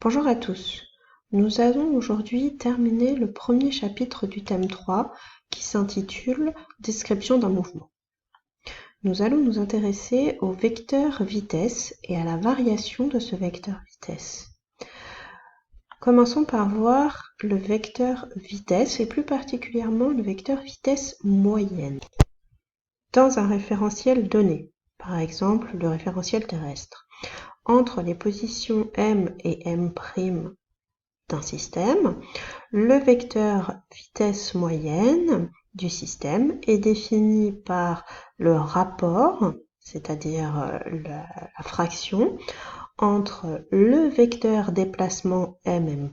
Bonjour à tous. Nous allons aujourd'hui terminer le premier chapitre du thème 3 qui s'intitule Description d'un mouvement. Nous allons nous intéresser au vecteur vitesse et à la variation de ce vecteur vitesse. Commençons par voir le vecteur vitesse et plus particulièrement le vecteur vitesse moyenne dans un référentiel donné, par exemple le référentiel terrestre. Entre les positions M et M' d'un système, le vecteur vitesse moyenne du système est défini par le rapport, c'est-à-dire la fraction, entre le vecteur déplacement M'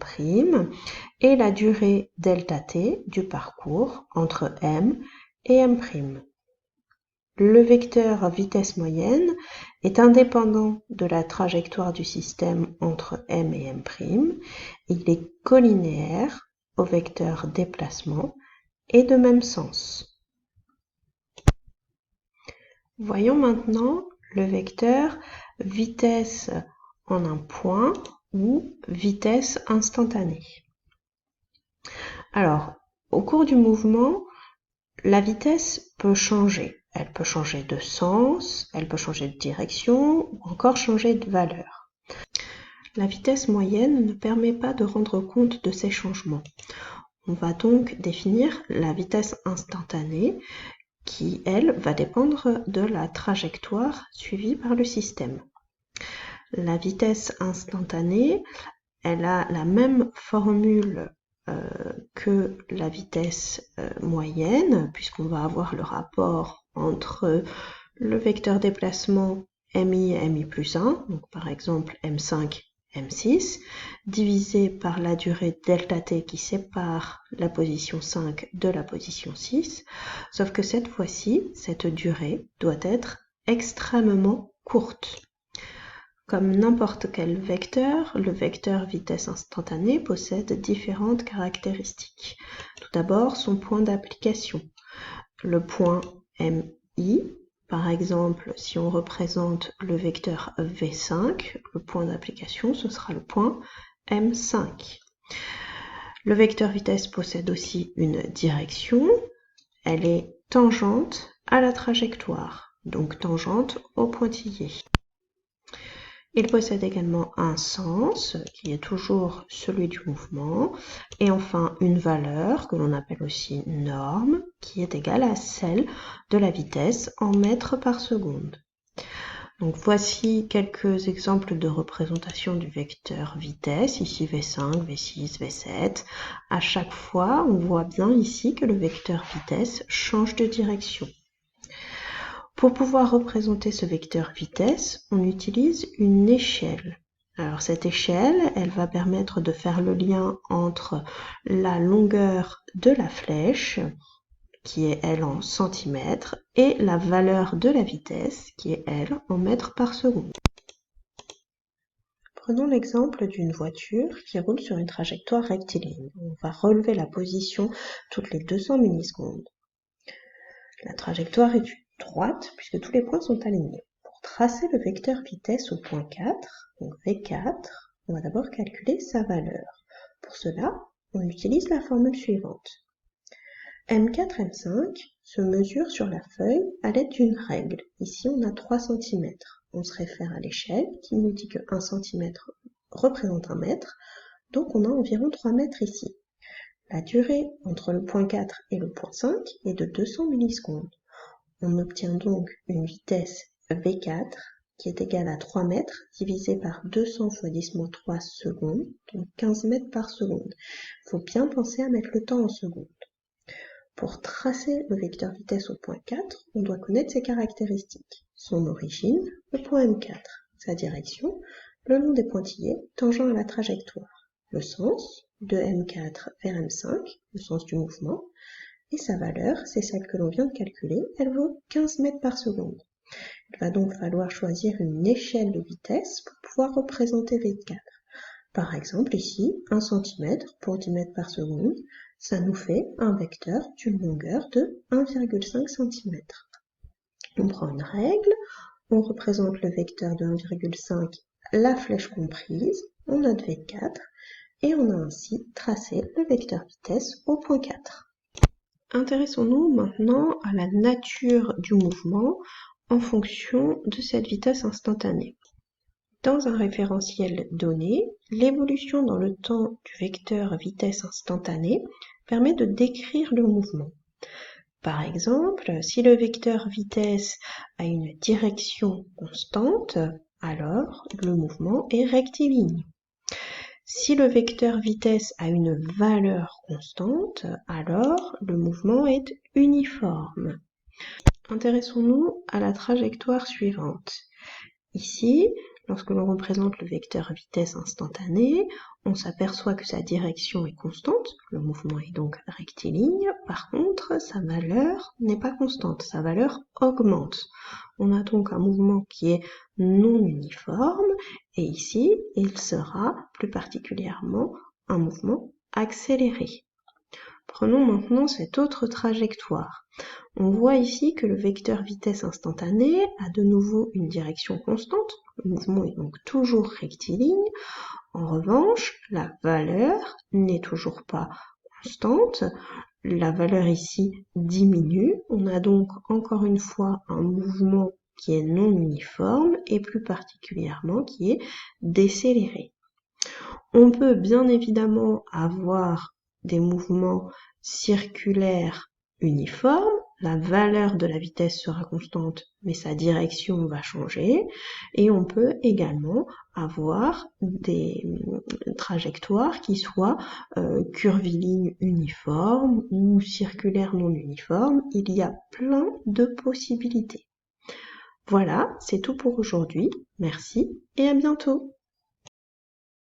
et la durée ΔT du parcours entre M et M'. Le vecteur vitesse moyenne est indépendant de la trajectoire du système entre M et M'. Il est collinéaire au vecteur déplacement et de même sens. Voyons maintenant le vecteur vitesse en un point ou vitesse instantanée. Alors, au cours du mouvement, la vitesse peut changer. Elle peut changer de sens, elle peut changer de direction ou encore changer de valeur. La vitesse moyenne ne permet pas de rendre compte de ces changements. On va donc définir la vitesse instantanée qui, elle, va dépendre de la trajectoire suivie par le système. La vitesse instantanée, elle a la même formule que la vitesse moyenne, puisqu'on va avoir le rapport entre le vecteur déplacement mi et mi plus 1, donc par exemple m5, m6, divisé par la durée ΔT qui sépare la position 5 de la position 6, sauf que cette fois-ci, cette durée doit être extrêmement courte. Comme n'importe quel vecteur, le vecteur vitesse instantanée possède différentes caractéristiques. Tout d'abord, son point d'application. Le point MI, par exemple, si on représente le vecteur V5, le point d'application, ce sera le point M5. Le vecteur vitesse possède aussi une direction. Elle est tangente à la trajectoire, donc tangente au pointillé. Il possède également un sens, qui est toujours celui du mouvement, et enfin une valeur, que l'on appelle aussi norme, qui est égale à celle de la vitesse en mètres par seconde. Donc voici quelques exemples de représentation du vecteur vitesse, ici V5, V6, V7. À chaque fois, on voit bien ici que le vecteur vitesse change de direction. Pour pouvoir représenter ce vecteur vitesse, on utilise une échelle. Alors cette échelle, elle va permettre de faire le lien entre la longueur de la flèche, qui est elle en centimètres, et la valeur de la vitesse, qui est elle en mètres par seconde. Prenons l'exemple d'une voiture qui roule sur une trajectoire rectiligne. On va relever la position toutes les 200 millisecondes. La trajectoire est droite puisque tous les points sont alignés. Pour tracer le vecteur vitesse au point 4, donc V4, on va d'abord calculer sa valeur. Pour cela, on utilise la formule suivante. M4, M5 se mesure sur la feuille à l'aide d'une règle. Ici, on a 3 cm. On se réfère à l'échelle qui nous dit que 1 cm représente 1 mètre, donc on a environ 3 mètres ici. La durée entre le point 4 et le point 5 est de 200 millisecondes. On obtient donc une vitesse V4 qui est égale à 3 mètres divisé par 200 fois 10-3 secondes, donc 15 mètres par seconde. Il faut bien penser à mettre le temps en secondes. Pour tracer le vecteur vitesse au point 4, on doit connaître ses caractéristiques. Son origine, le point M4, sa direction, le long des pointillés tangent à la trajectoire, le sens, de M4 vers M5, le sens du mouvement, et sa valeur, c'est celle que l'on vient de calculer, elle vaut 15 mètres par seconde. Il va donc falloir choisir une échelle de vitesse pour pouvoir représenter V4. Par exemple, ici, 1 cm pour 10 mètres par seconde, ça nous fait un vecteur d'une longueur de 1,5 cm. On prend une règle, on représente le vecteur de 1,5, la flèche comprise, on note V4 et on a ainsi tracé le vecteur vitesse au point 4. Intéressons-nous maintenant à la nature du mouvement en fonction de cette vitesse instantanée. Dans un référentiel donné, l'évolution dans le temps du vecteur vitesse instantanée permet de décrire le mouvement. Par exemple, si le vecteur vitesse a une direction constante, alors le mouvement est rectiligne. Si le vecteur vitesse a une valeur constante, alors le mouvement est uniforme. Intéressons-nous à la trajectoire suivante. Ici, lorsque l'on représente le vecteur vitesse instantanée, on s'aperçoit que sa direction est constante, le mouvement est donc rectiligne, par contre sa valeur n'est pas constante, sa valeur augmente. On a donc un mouvement qui est non uniforme, et ici il sera plus particulièrement un mouvement accéléré. Prenons maintenant cette autre trajectoire. On voit ici que le vecteur vitesse instantanée a de nouveau une direction constante, le mouvement est donc toujours rectiligne. En revanche, la valeur n'est toujours pas constante, la valeur ici diminue. On a donc encore une fois un mouvement qui est non uniforme et plus particulièrement qui est décéléré. On peut bien évidemment avoir des mouvements circulaires uniformes, la valeur de la vitesse sera constante, mais sa direction va changer, et on peut également avoir des trajectoires qui soient curvilignes uniformes ou circulaires non uniformes. Il y a plein de possibilités. Voilà, c'est tout pour aujourd'hui. Merci et à bientôt.